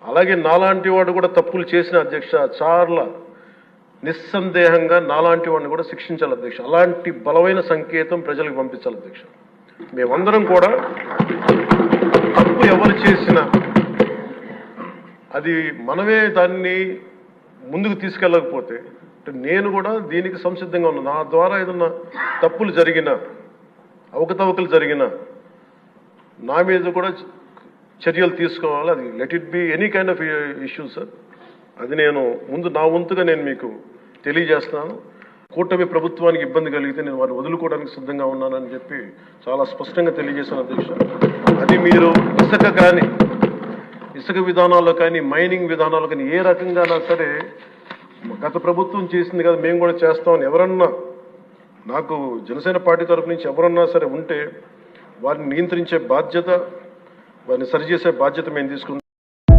అలాగే నాలాంటి వాడు కూడా తప్పులు చేసిన అధ్యక్ష చాలా నిస్సందేహంగా నాలాంటి వాడిని కూడా శిక్షించాలి అధ్యక్ష. అలాంటి బలమైన సంకేతం ప్రజలకు పంపించాలి అధ్యక్ష. మేమందరం కూడా తప్పు ఎవరు చేసినా అది మనమే దాన్ని ముందుకు తీసుకెళ్ళకపోతే నేను కూడా దీనికి సంసిద్ధంగా ఉన్నా. నా ద్వారా ఏదన్నా తప్పులు జరిగినా అవకతవకలు జరిగినా నా మీద కూడా చర్యలు తీసుకోవాలి. అది let it be any kind of issue sir. అది నేను ముందు నా వంతుగా నేను మీకు తెలియజేస్తున్నాను. కూటమి ప్రభుత్వానికి ఇబ్బంది కలిగితే నేను వారిని వదులుకోవడానికి సిద్ధంగా ఉన్నానని చెప్పి చాలా స్పష్టంగా తెలియజేశాను అధ్యక్ష. అది మీరు ఇసుక విధానాల్లో కానీ మైనింగ్ విధానాల్లో కానీ ఏ రకంగానా సరే గత ప్రభుత్వం చేసింది కదా మేము కూడా చేస్తామని ఎవరన్నా నాకు జనసేన పార్టీ తరఫు నుంచి ఎవరన్నా సరే ఉంటే వారిని నియంత్రించే బాధ్యత, వారిని సరిచేసే బాధ్యత మేము తీసుకుంటాం.